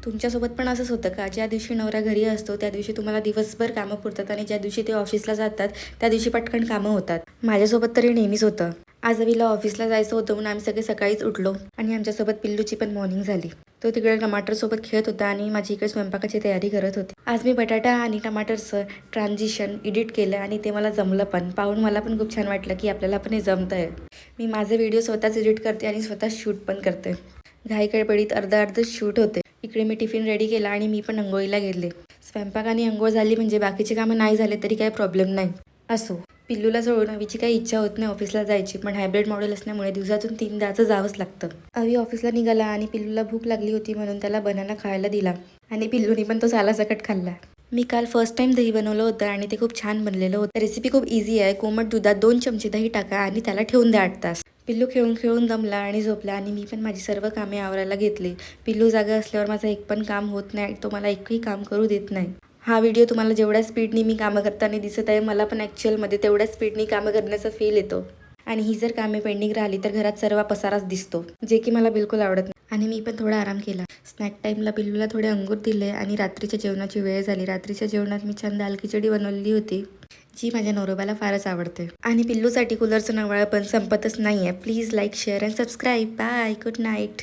तुमच्यासोबत पण असंच होतं का? ज्या दिवशी नवरा घरी असतो त्या दिवशी तुम्हाला दिवसभर कामं पुरतात आणि ज्या दिवशी ते ऑफिसला जातात त्या दिवशी पटकन कामं होतात. माझ्यासोबत तरी नेहमीच होतं. आज अवीला ऑफिसला जायचं होतं म्हणून आम्ही सगळे सकाळीच उठलो आणि आमच्यासोबत पिल्लूची पण मॉर्निंग झाली. तो तिकडे टमाटरसोबत खेळत होता आणि माझी इकडे स्वयंपाकाची तयारी करत होती. आज मी बटाटा आणि टमाटरचं ट्रान्झिशन एडिट केलं आणि ते मला जमलं पण. पाहून मला पण खूप छान वाटलं की आपल्याला पण हे जमतंय. मी माझे व्हिडिओ स्वतःच एडिट करते आणि स्वतः शूट पण करते. घाई गडबडीत अर्ध शूट होते. इकडे मी टिफिन रेडी केला आणि मी पण अंघोळीला गेले. स्वयंपाक आणि अंघोळ झाली म्हणजे बाकीचे कामं नाही झाले तरी काही प्रॉब्लेम नाही. असो, पिल्लूला सोडून अवीची काही इच्छा होत नाही ऑफिसला जायची, पण हायब्रिड मॉडेल असल्यामुळे दिवसातून 3दाच जावंच लागतं. अवी ऑफिसला निघाला आणि पिल्लूला भूक लागली होती म्हणून त्याला बनाना खायला दिला आणि पिल्लूने पण तो सालासकट खाल्ला. मी काल फर्स्ट टाइम दही बनवलं होतं आणि ते खूप छान बनलेलं होतं. रेसिपी खूप इझी आहे. कोमट दुधात 2 चमचे दही टाका आणि त्याला ठेवून द्या 8 तास. पिल्लू खेळून खेळून दमला आणि झोपला आणि मी पण माझी सर्व कामे आवरायला घेतली. पिल्लू जागा असल्यावर माझं एक पण काम होत नाही. तो मला एकही काम करू देत नाही. हा व्हिडिओ तुम्हाला जेवढ्या स्पीडनी मी कामं करताना दिसत आहे, मला पण ॲक्च्युअलमध्ये तेवढ्या स्पीडनी कामं करण्याचा फील येतो. आणि ही जर कामे पेंडिंग राहिली तर घरात सर्व पसाराच दिसतो, जे की मला बिलकुल आवडत नाही. आणि मी पण थोडा आराम केला. स्नॅक टाईमला पिल्लूला थोडे अंगूर दिले आणि रात्रीच्या जेवणाची वेळ झाली. रात्रीच्या जेवणात मी छान दाल खिचडी बनवलेली होती, जी माझ्या नवरोबाला फारच आवडते. आणि पिल्लूसाठी कूलरचं नवाळं पण संपतच नाही आहे. Please like, share and subscribe. Bye, good night.